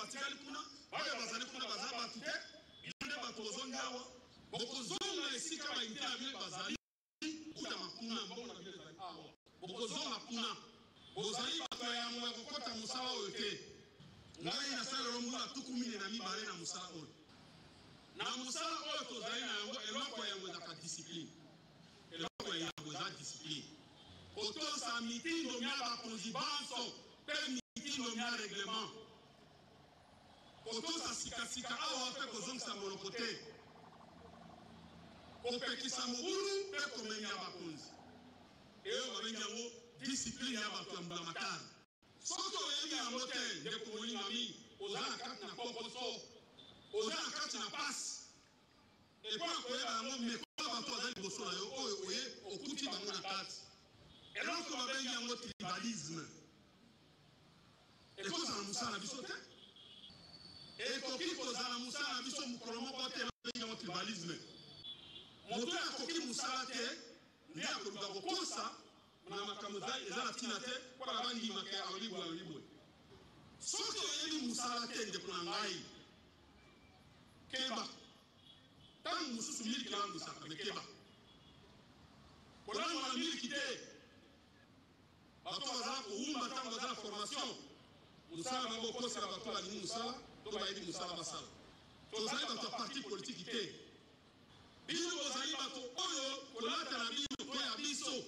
batikali kuna baye bazali kuna bazali batute inde batozonga awa bokozonga esika bainite na bile bazali kuta makuna mbona bile bazali awa bokozonga kuna bozali bato ya mwe kokota musala oyo te ngai nasala lomula tukumine na mibale na musala oyo na musala oyo tozali na yango eloko ya yango ezaka discipline eloko ya yango eza discipline kotosa mitindo mya bakonzi banso pe mitindo mya reglement kotosa sikasika awa pe kozongisa monoko te kopekisa mobulu pe komemya bakonzi eyo babengi yango discipline ya bato ya mbula matari soki oyebi yango te ndeko molingami oza na kati na kokoso oza na kati na pasi epo akoyeba yango mekola bato aza liboso na yo oyo oye okuti bango na kati eloko babengi yango tribalisme ekozala mosala na biso te ekoki kozala mosala na biso mokolo moko te babengi yango tribalisme moto akoki mosala te nde akoluka kokosa na makambo eza na ntina te mpo na bandimaka alibwe soki oyebi mosala te ndeko na ngai keba ntango mosusu miliki elangwisaka mekeba kolangwa na miliki te bato bazala kowumba ntango baza na formation mosala bango okosela bato balingi mosala to bayebi mosala basala tozali bato ya parti politiki te bino bozali bato oyo kolata na bino to ya biso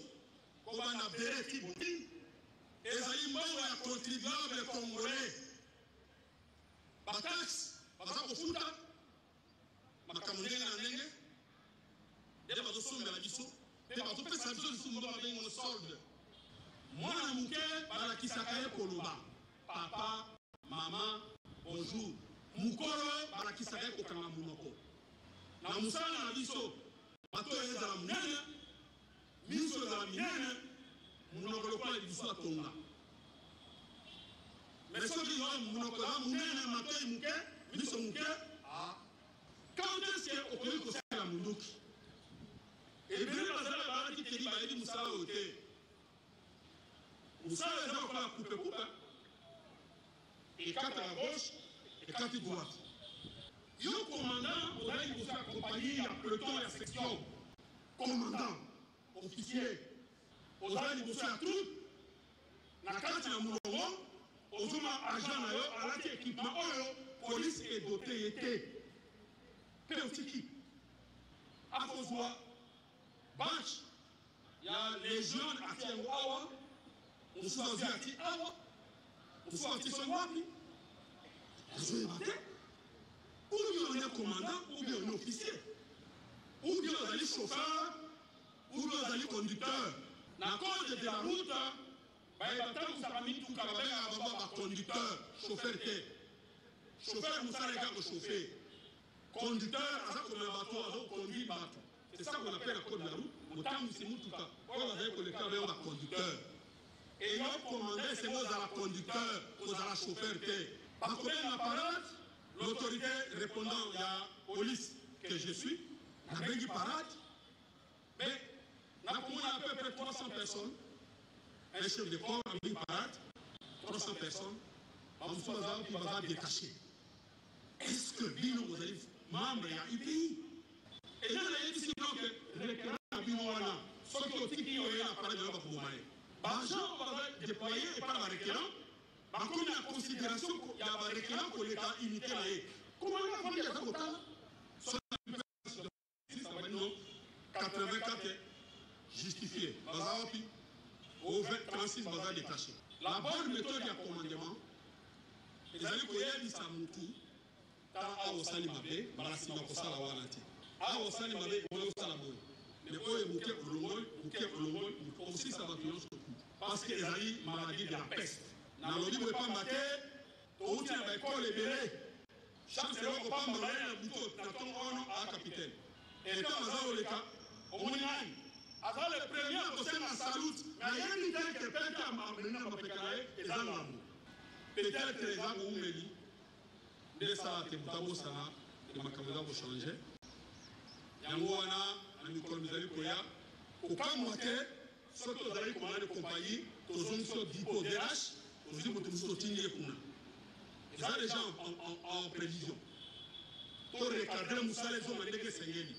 kobanda bereti boni ezali mbongo ya contribuable congolais bataxe baza kofuta makambo ndenge na ndenge nde bazosombela biso mpe bazopesa biso lisusu mbongo babengi ngo solde mwana moke balakisaka ye koloba papa mama bonjour mokolo balakisaka ye kokanga monoko na mosala na biso bato oyo ezala monene miso ezala minene monoko lokola biso atonga mais soki yo monoko eza monene matoi moke miso moke quand est-ce que okoki kosala mondoki ebele bazala balaki teli bayebi mosala oyo te mosala eza lokola coupe ekata ya gauche ekati droite yo commandant ozali liboso ya compagnie ya peloton ya section commandant officier ozali liboso ya troupe na kati na molongo ozoma agent na yo alati équipement oyo police edote ye te mpe otiki akozwa batch ya légion ati yango awa mosusu azwi ati awa mosusu ati songo wapi azoyeba te ou bien on est commandant ou bien on est officier ou bien ozali chauffeur ou bien ozali conducteur na code de la route bayeba tambusaka mituka babengaka bango baconducteur chauffeur te chauffeur mosala eka kochauffe conducteur aza komela bato azoconduire bato c'est ça qu'on appelle la code de la route motambwisi mutuka oyo bazali koleka bayo baconducteur et yo commandant c'est ozala conducteur ozala chauffeur te bakobenga parade l'autorité répondant ya police que je suis nabengi parade mais nakomona à peu près 300 personnes un chef de corps abengi parade 300 personnes bamosusu bazala mpe baza détaché est-ce que bino bozali membre ya UPI eza nayebisi donc récurrent na bino wana soki otiki oye na parade oyo bakoboma ye baagent baza déploye epai na barequérant bakomi na considération ya barequérant koleka unité na ye komanga afandi aza kotala soabano 84 justifié baza wapi au 36 baza détaché la bonne méthode ya commandement ezali koyebisa motu tala awa osali mabe balasima kosala wana te awa osali mabe oyo osala boye mais oyo moke olongoli osisa bato nyonso parce que ezali maladie de la peste nalobi boye pamba te touti na baekole ebele chance eo kopamba baye na buto na ntongo ono aa capitaine etan aza oleka omoni nani aza le premier kosenga salute nayebi te ke pete amena mapeka na ye eza ngambo peut-être eza koumeli nde esala te moto abosana makambo eza kochange yango wana na mikolo mizali koya kokamwa te soki tozali komana de compagnie tozongi so dipo dh tozwi moto mosusu totindi ye kuna Ils sont déjà en prévision. Pour recadrer Moussa les hommes avec les Sengeli.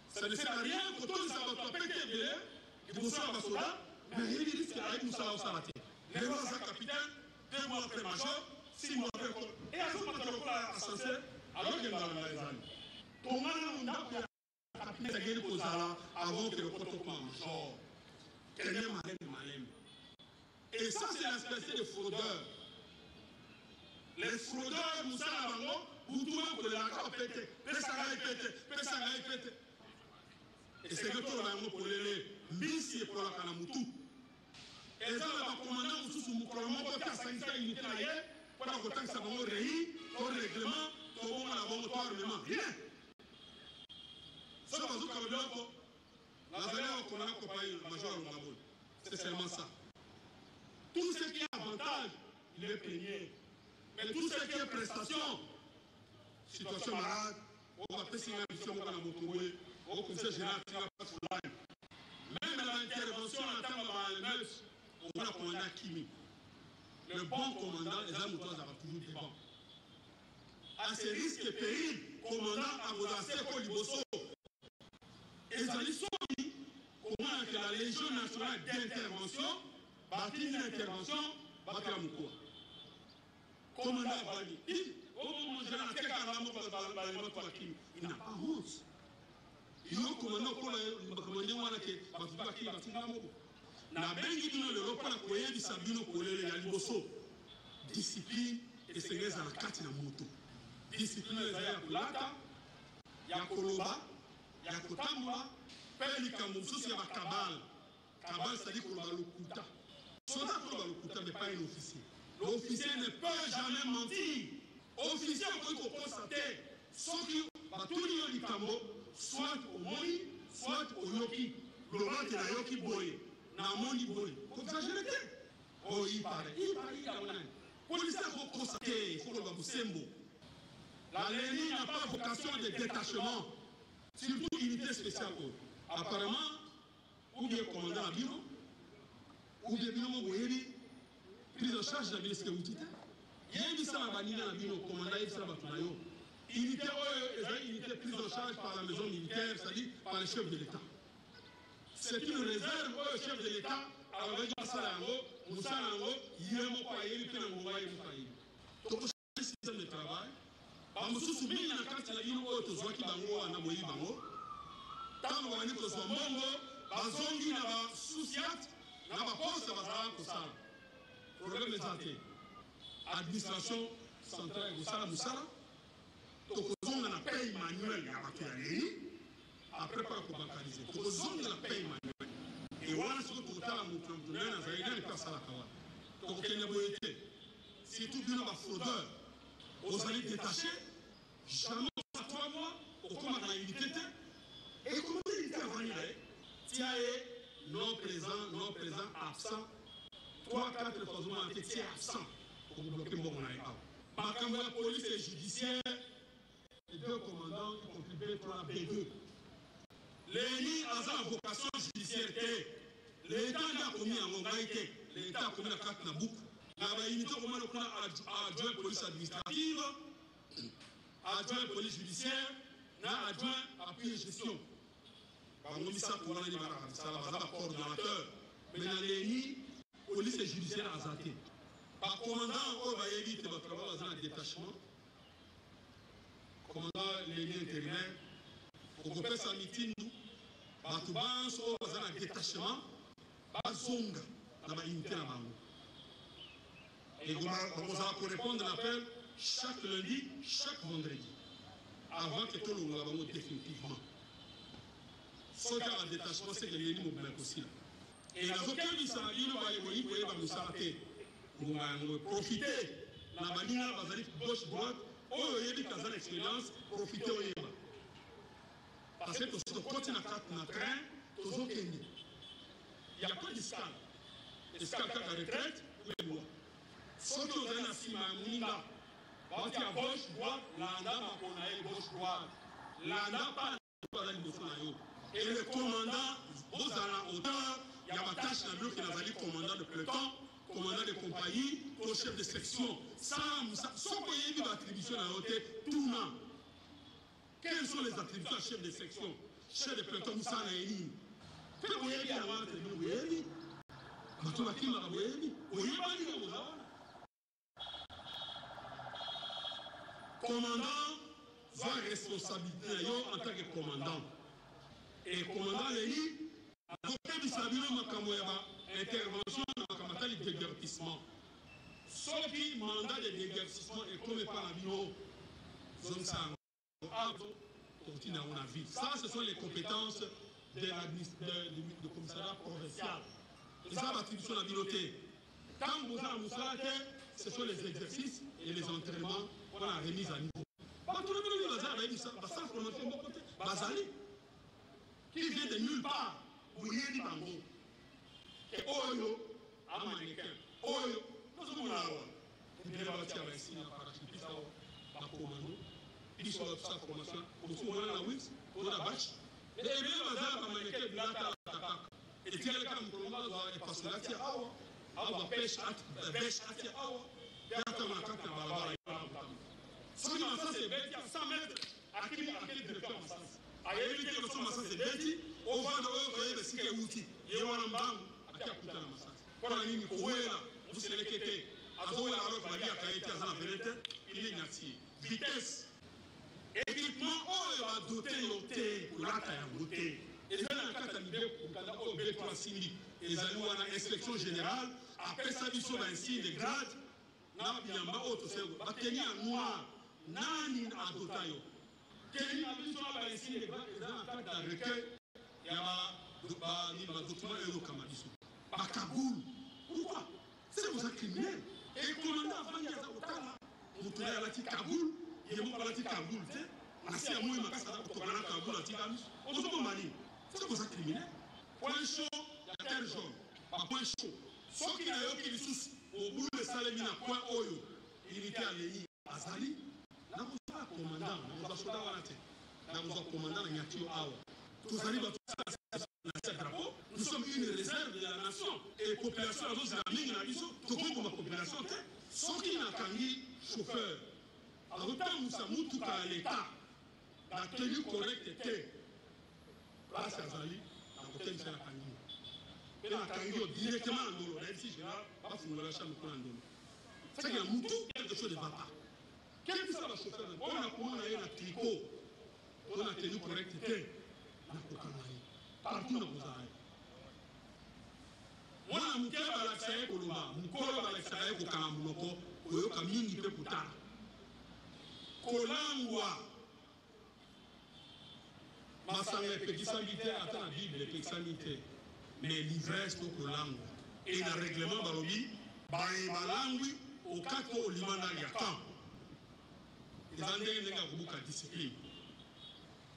Ça ne sert à rien que tous les abattoirs pétés de l'air, qui vont faire un soldat, mais il risque avec Moussa au Sarate. Les rois sont capitaines, 2 mois après major, 6 mois après. Et à ce moment-là, on a ascensé, alors qu'il y a dans les années. Comment on a fait la capitaine pour Zala avant que le protocole major? Quel est malin? Et ça, c'est la spécialité des fraudeurs. Les fraudeurs, Moussa Labango, vous trouvez que les accords pétés, Pesagaï pété. Et c'est que tout le monde pour les Mbisi et pour la Kanamutu. Et ça, le commandant Moussou Moukolomo, pour faire 500 unités là, pour la côté que ça va réunir, pour le règlement, pour le laboratoire armement. Rien. Ça, va vous comme l'autre. La valeur qu'on a accompagné le major Mabou. C'est seulement ça. Tout ce qui est avantage, il est payé. Mais tout ce qui est prestation, situation malade, on va passer une mission pour la Moutoué, au conseil général, même l'intervention en termes de l'AMS, on va le commandant Kimi. Le bon commandant, les armes autour, ça va toujours devant. À ces risques et périls, commandant Abodasé Koliboso, et Zalisoni, comment que la Légion nationale d'intervention, bâtit une intervention, bâtit la Moukoua. Commandant Abadi, il n'a pas honte. Il n'a pas honte. Na bengi bino le lopa na koyebisa bino kolele ya liboso discipline esengeza na kati na moto discipline eza ya kolata ya koloba ya kotambola pe likambo mosusu ya bakabale kabale c'est-à-dire koloba lokuta soldat koloba lokuta mais pas un officier. L'officier ne peut jamais mentir. Officier peut constater ce qui va tout dire du tambo, soit au moni, soit au yoki. Le roi de la yoki boye. Namoni boy. Comme ça, je le dis. Oh, il paraît. Il a un policier pour constater, il faut le voir. La LENI n'a pas vocation de détachement, surtout unité spéciale. Apparemment, ou bien commandant à bureau, ou bien bureau Boyeri, prise en charge de la ministre de l'Unité. Il y a une banina à bureau, commandant Batunayo. Unité prise en charge par la maison militaire, c'est-à-dire par le chef de l'État. C'est une réserve au chef de l'État, avec Moussa Lango, Yémo Kwaye, Pénango, Kwaye. Donc, c'est un système de travail. Moussou Soubini, quand il a eu une autre Zouaki Bango, Anamoyi Bango, tant qu'on a dit que ce Mongo, Bazongi n'a pas souciat, n'a pas poste, n'a pas Kosala. Problème est administration centrale, Moussala, donc on a paye manuel, il y a après pas qu'on bancarise. Pour zone de la paye manuelle. Et voilà ce que tout à l'heure, nous avons fait à la Kawa. Donc, il y a une été. Si tout le monde est fraudeur, vous allez détacher, jamais à 3 mois, au comment on a évité. Et comment il était avant hier? Tiens, non présent, absent. 3-4 fois, on a été absent pour bloquer mon aïe. Par contre, la police et judiciaire, les 2 commandants, y compris B3 et B2. L'ENI a sa vocation judiciaire. L'État a commis un mongaïté. L'État a commis la carte Nabouk. La unité comment on a adjoint police administrative, adjoint police judiciaire, adjoint appui et gestion. Par exemple, ça pour l'année ça va coordonnateur. Mais dans l'ENI, police et judiciaire a zaté. Par commandant, on va éviter votre travail dans un détachement. Commandant l'ENI intérimaire. Pour faire sa meeting, tu vas dans un détachement, bazonga dans la unité. Et vous allez répondre à l'appel chaque lundi, chaque vendredi, avant que tout le monde définitivement. Ce cas de détachement, c'est que les lignes sont aussi. Et la zone qui s'en va profiter. La banina va aller gauche-droite, il y a des expériences, profiter au Yéba. Parce que tu continues à train, tu as il n'y a pas d'escale. Escale à la retraite, ou les lois. Ceux qui ont un assis à Mouninga, il y a gauche, droite, l'anda, gauche, droite. L'anda, pas et le commandant, aux à la hauteur, il y a ma tâche qui est commandant de peloton, commandant de compagnie, au chef de section. Sans qu'il y ait une attribution à l'autre, tout le monde. Quelles sont les attributions à chef de section? Chef de peloton, Moussa Naïni. Faites vous y avant de terminer, vous y allez. Vous y commandant va responsabilité en tant que commandant. Et commandant Léni, il s'habille dans intervention dans le déguerpissement. Sauf qui mandat de déguerpissement est comme par la bio, zone sang, continue à mon avis. Ça, ce sont les compétences du commissariat provincial. Et ça, l'attribution de la bibliothèque. Quand vous avez Moussalake, ce sont les exercices et les entraînements pour la remise à niveau. Bazali, qui vient de nulle part, vous y êtes bango. Et Oyo, à mannequin, Oyo, nous sommes là. Il y a un parachutiste, un commando, il y a une formation, nous sommes là, oui, on a battu. Et bien, Bazali, un mannequin, il a attaqué. Et puis, il y a un commando, il passe là, il y a awa, pêche, il y a awa, il y a un macaque, il y a un balabala. Ce qui m'a fait, c'est 100 mètres. À quel directeur Massas? À éviter que son Massas est bêti, au vent de l'eau, il y a un outil. Il y a un banc, à qui a coûté la Massas. Pour la ligne, vous voyez là, vous savez qu'il était. À Zoé, la route, la vie a été à la vérité, il est inactif. Vitesse. Équipement, il va doter l'hôtel, pour la taille en hôtel. Et ça, dans le cas de B3 et les alliés à l'inspection générale, après ça, ils sont un signe de grade. Na biamba auto se bateni en noir nani adotayo keni abiso ba ici les banques dans la carte de recueil ya ba ni ba document euro kamadiso ba Kaboul. Pourquoi? C'est vous êtes criminel. Et commandant avant ya za otala mutula ya lati Kaboul ye mo ba lati Kaboul te asi ya moi makasa da to kana Kaboul ati kamis on se mali. C'est vous êtes criminel. Point chaud ya terre jaune pas point chaud ce qui a eu qui les sous au bout de Salemina, point Oyo, il était à Léni, Azali, n'a pas commandant, n'a pas soldat à la tête, n'a pas commandant, n'a pas Awa. Tous arrivent à tout ça, drapeau. Nous sommes une réserve de la nation. Et la population, nous avons une mission, tout comme la population, ce qui n'a qu'un chauffeur. En autant, nous sommes tout à l'État, la tenue correcte était, place Azali, dans le côté de la Kangui. Et la Kangui, directement en Dolo, même si je n'ai pas fini la chambre pour en Dolo. C'est qu'il y a quelque chose de va pas. Quel que soit le chauffeur, on a comment on a eu un tricot, on a tenu correcte, on a cocaïne. Partout dans vos arrêts. Moi, je suis un peu de Koloba, je suis un peu de Kalamuloko, je suis un peu de Kutara. Kolangwa. Masanga Pekisambité, attends la Bible, Pekisambité. Mais l'ivresse pour Kolangwa. Et le règlement Balobi, Baïmalangui, au 4 au Limana Yakan. Les Andrés n'ont pas de discipline.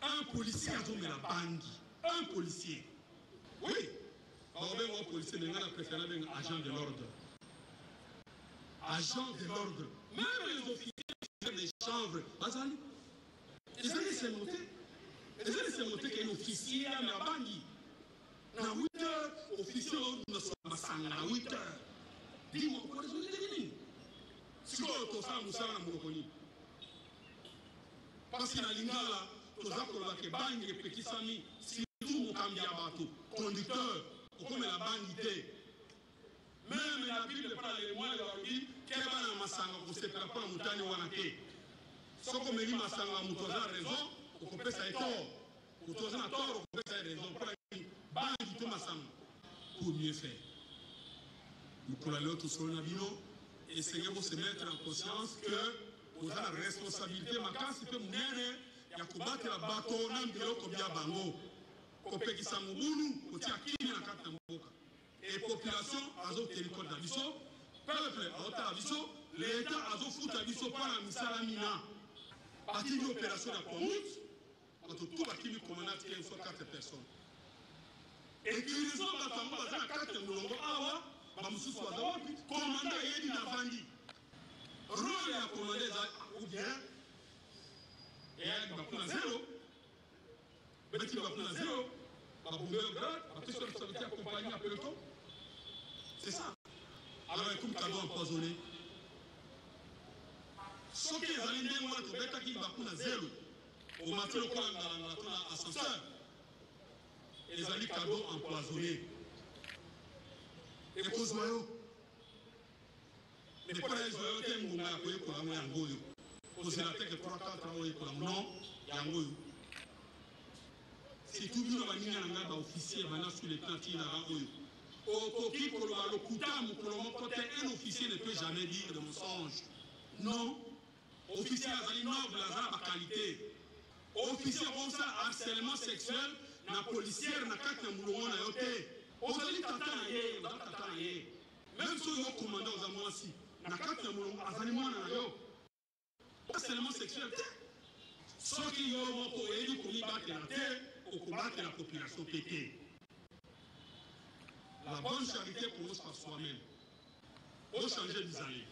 Un policier a tombé la bande. Un policier. Oui. Alors, un policier n'a pas préféré un agent de l'ordre. Agent de l'ordre. Même les officiers des chambres. Bazali. Ils allaient se noter. Ils allaient se noter qu'il y a un officier à la bande. À 8 heures, officier, nous sommes à 8 heures. Dis-moi, pourquoi les autres définissent? Si vous avez ça, nous sommes à Moukoni. Parce qu'il y a l'ingala, tous les banques et petits amis, si tout mon cambiabato, conducteur, ou comme la bandité. Même la Bible parle de moi, elle dit, qu'elle va dans ma sang, vous ne savez pas la montagne ou la quai. Ce qu'on me dit, ma sang, vous avez raison, vous pouvez ça être tort. Vous avez tort, vous pouvez ça être raison. Pour la bandité, ma sang, pour mieux faire. Nous pour aller au Solnabino, essayez de se mettre en conscience que vous avez la responsabilité, ma quand c'est que vous n'êtes ya kubate la bato na mbiloko bia bango kopekisa mubulu kotia kimi na kata mboka et population azo télécode na biso peuple aota biso l'état azo futa biso para misala mina parti de opération na Pomut entre tout bakimi commandant qui soit 4 personnes et qui les ont batango bazana 4 mulongo awa ba mususu bazawa commandant yedi na vandi rôle ya commandant ou bien et il va prendre zéro. Mais il va prendre zéro. Il va bomber au grade. Après, il va accompagner un peloton. C'est ça. alors écoute cadeau empoisonné. Ce qui est allé dire, moi, tu bêta qui va pour zéro. Au matin, le coin dans l'ascenseur. Et les alliés cadeaux empoisonnés. Et cause noyau. Mais pas les noyaux, t'es mon gars, pour la moyenne goyo. Cause la tête de 3-4 ans, pour la non, il y a un goyo. Si tout le monde a un officier, maintenant sur les plans, il y a un goyo. Au qui pour le coutam, pour le côté, un officier ne peut jamais dire de mensonge. Non. Officier azali noble aza ba qualité. Officier comme ça harcèlement sexuel na policière na kati na mulongo na yote. Ozali tata na ye, ozali tata na ye. Même si yo commandant aux amoisi na kati na mulongo azali mwana na yo. Harcèlement sexuel. Ce qui yo moko eli ko mi battre na terre, au combattre la population pété. La bonne charité commence par soi-même. Au changer des années.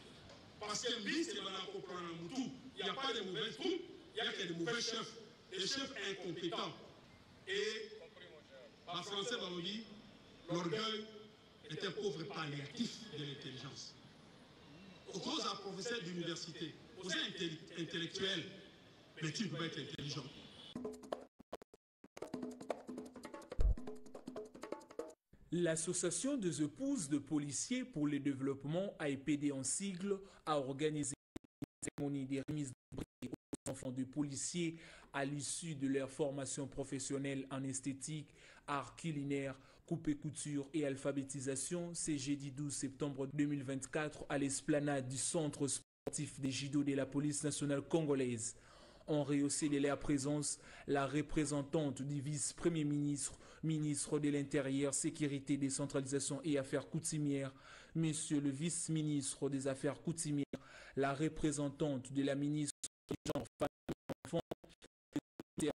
Parce que lui, c'est il n'y a pas de mauvais troupes, il n'y a que de mauvais chefs, des chefs incompétents. Et en français, on dit, l'orgueil est un pauvre palliatif de l'intelligence. Au cause d'un professeur d'université, vous êtes intellectuel, mais tu ne peux pas être intelligent. L'Association des épouses de policiers pour le développement, AEPD en sigle, a organisé une cérémonie de remise de prix aux enfants de policiers à l'issue de leur formation professionnelle en esthétique, art culinaire, coupe et couture et alphabétisation. C'est jeudi 12 septembre 2024 à l'esplanade du centre sportif des judo de la police nationale congolaise. ont rehaussé de leur présence la représentante du vice-premier ministre, ministre de l'Intérieur, Sécurité, Décentralisation et Affaires coutumières, monsieur le vice-ministre des Affaires coutumières, la représentante de la ministre des Genres, Femmes et Enfants, de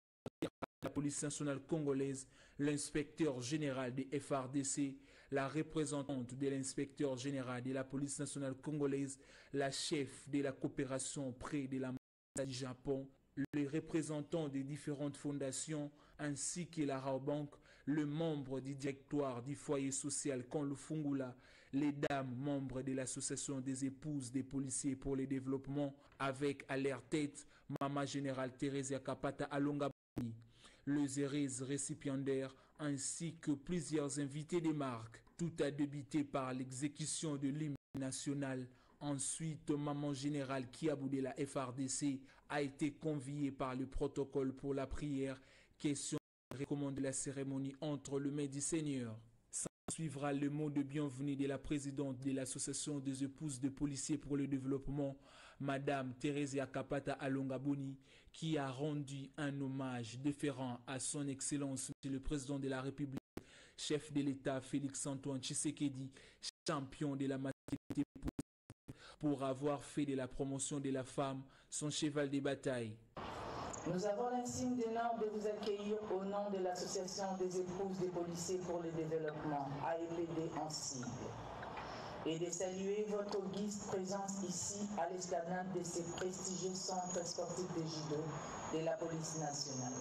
la police nationale congolaise, l'inspecteur général des FARDC, la représentante de l'inspecteur général de la police nationale congolaise, la chef de la coopération près de la du Japon, les représentants des différentes fondations ainsi que la Raobank, le membre du directoire du foyer social Konlufungula, les dames membres de l'association des épouses des policiers pour le développement avec à leur tête Mama Générale Thérèse Kapata Alonga, les heureuses récipiendaires ainsi que plusieurs invités des marques. Tout a débuté par l'exécution de l'hymne national. Ensuite, Maman Générale Kiabou de la FARDC a été conviée par le protocole pour la prière. Question recommande la cérémonie entre le maître du Seigneur. Suivra le mot de bienvenue de la présidente de l'association des épouses de policiers pour le développement, Madame Thérèse Kapata Alongaboni, qui a rendu un hommage déférent à son Excellence le président de la République, chef de l'État Félix-Antoine Tshisekedi, champion de la maternité pour avoir fait de la promotion de la femme son cheval de bataille. Nous avons l'insigne d'honneur de vous accueillir au nom de l'Association des épouses des policiers pour le développement, AEPD en sigle, et de saluer votre auguste présence ici à l'esplanade de ces prestigieux centres sportifs de judo de la police nationale.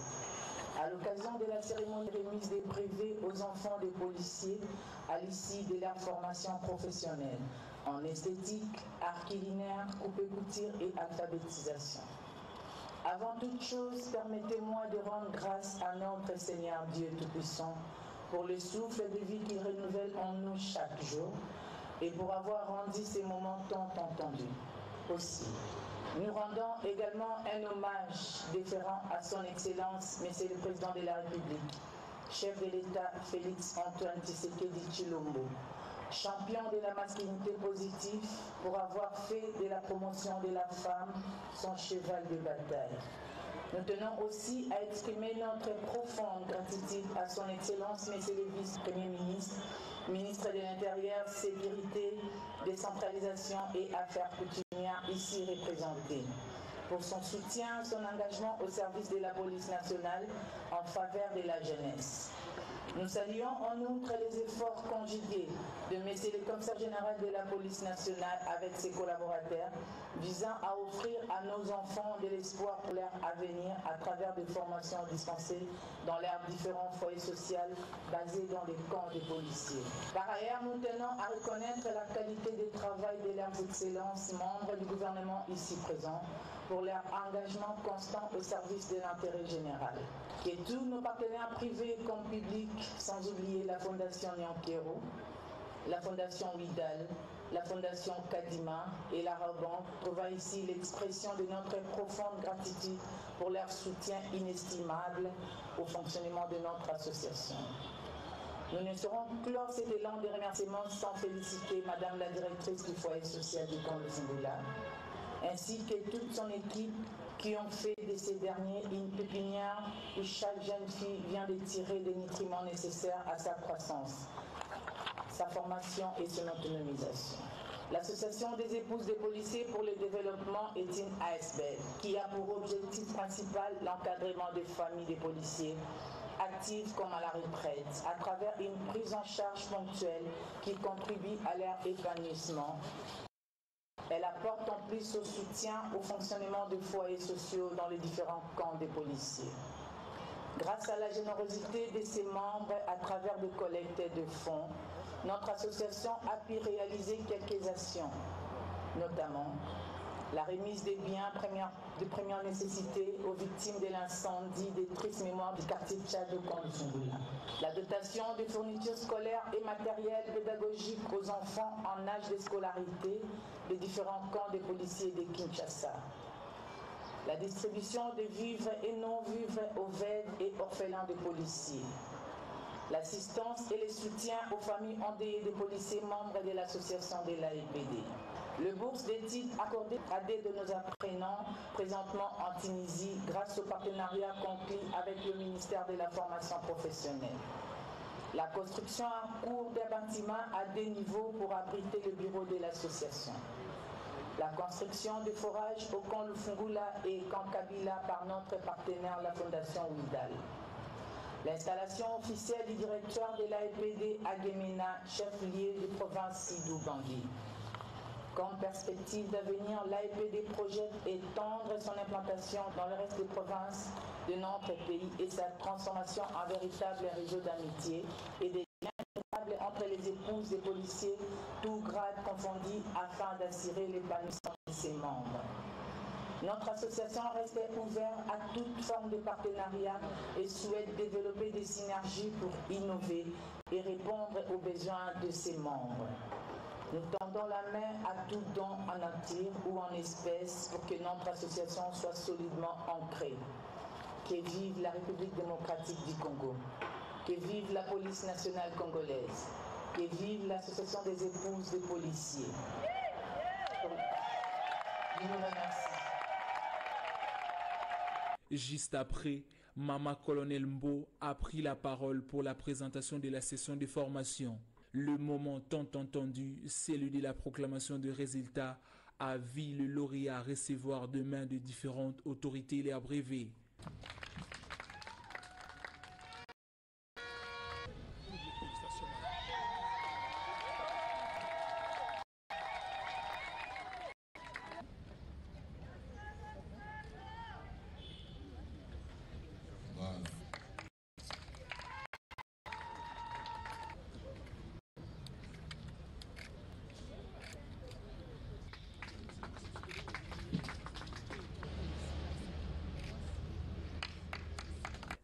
À l'occasion de la cérémonie de remise des brevets aux enfants des policiers à l'issue de leur formation professionnelle en esthétique, art culinaire, coupe et couture et alphabétisation. Avant toute chose, permettez-moi de rendre grâce à notre Seigneur Dieu Tout-Puissant pour le souffle de vie qu'il renouvelle en nous chaque jour et pour avoir rendu ces moments tant entendus. Aussi, nous rendons également un hommage déférent à son Excellence, Monsieur le Président de la République, chef de l'État Félix-Antoine Tshisekedi Tshilombo, champion de la masculinité positive pour avoir fait de la promotion de la femme son cheval de bataille. Nous tenons aussi à exprimer notre profonde gratitude à son Excellence, Monsieur le Vice-Premier ministre, ministre de l'Intérieur, Sécurité, Décentralisation et Affaires coutumières ici représentés, pour son soutien, son engagement au service de la police nationale en faveur de la jeunesse. Nous saluons en outre les efforts conjugués de M. le commissaire général de la police nationale avec ses collaborateurs visant à offrir à nos enfants de l'espoir pour leur avenir à travers des formations dispensées dans leurs différents foyers sociaux basés dans les camps des policiers. Par ailleurs, nous tenons à reconnaître la qualité du travail de leurs excellences membres du gouvernement ici présents pour leur engagement constant au service de l'intérêt général. Que tous nos partenaires privés comme publics, sans oublier la Fondation Nyankero, la Fondation Widal, la Fondation Kadima et la Rabank trouvent ici l'expression de notre profonde gratitude pour leur soutien inestimable au fonctionnement de notre association. Nous ne saurons clore cet élan de remerciements sans féliciter Madame la directrice du foyer social du camp de Fungula, ainsi que toute son équipe qui ont fait de ces derniers une pépinière où chaque jeune fille vient de tirer les nutriments nécessaires à sa croissance, sa formation et son autonomisation. L'Association des épouses des policiers pour le développement est une ASBL qui a pour objectif principal l'encadrement des familles des policiers actives comme à la retraite, à travers une prise en charge ponctuelle qui contribue à leur épanouissement. Elle apporte en plus au soutien au fonctionnement des foyers sociaux dans les différents camps des policiers. Grâce à la générosité de ses membres à travers des collectes de fonds, notre association a pu réaliser quelques actions, notamment la remise des biens de première nécessité aux victimes de l'incendie des tristes mémoires du quartier Tchad au camp de Fungula, la dotation de fournitures scolaires et matériel pédagogique aux enfants en âge de scolarité des différents camps des policiers de Kinshasa, la distribution de vivres et non-vivres aux veuves et orphelins des policiers, l'assistance et le soutien aux familles endeuillées des policiers membres de l'association de l'AEPD. Le bourse d'études accordé à des de nos apprenants présentement en Tunisie grâce au partenariat conclu avec le ministère de la formation professionnelle. La construction en cours d'un bâtiment à 2 niveaux pour abriter le bureau de l'association. La construction de forages au camp Lufungula et camp Kabila par notre partenaire la Fondation Widal. L'installation officielle du directeur de l'AEPD à Gemena, chef-lieu de province Sidou Bangui. Comme perspective d'avenir, l'AEPD projette étendre son implantation dans le reste des provinces de notre pays et sa transformation en véritable réseau d'amitié et des liens durables entre les épouses des policiers, tous grades confondus, afin d'assurer l'épanouissement de ses membres. Notre association reste ouverte à toute forme de partenariat et souhaite développer des synergies pour innover et répondre aux besoins de ses membres. Nous tendons la main à tout don en nature ou en espèces pour que notre association soit solidement ancrée. Que vive la République démocratique du Congo. Que vive la police nationale congolaise. Que vive l'association des épouses des policiers. Je vous remercie. Juste après, Mama Colonel Mbo a pris la parole pour la présentation de la session de formation. Le moment tant entendu, celui de la proclamation de résultats, a vu le lauréat recevoir demain de différentes autorités les brevets.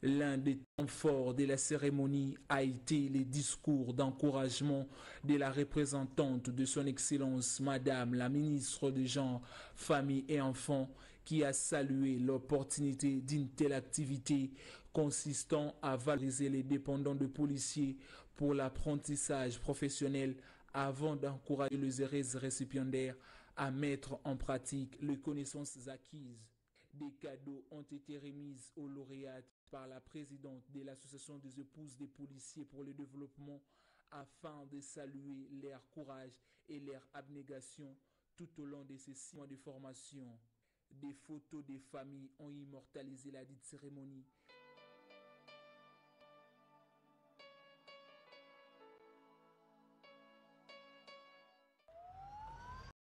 L'un des temps forts de la cérémonie a été les discours d'encouragement de la représentante de son Excellence, Madame la ministre des Genres, Familles et Enfants, qui a salué l'opportunité d'une telle activité consistant à valoriser les dépendants de policiers pour l'apprentissage professionnel avant d'encourager les heureux récipiendaires à mettre en pratique les connaissances acquises. Des cadeaux ont été remis aux lauréats par la présidente de l'Association des épouses des policiers pour le développement afin de saluer leur courage et leur abnégation tout au long de ces 6 mois de formation. Des photos des familles ont immortalisé la dite cérémonie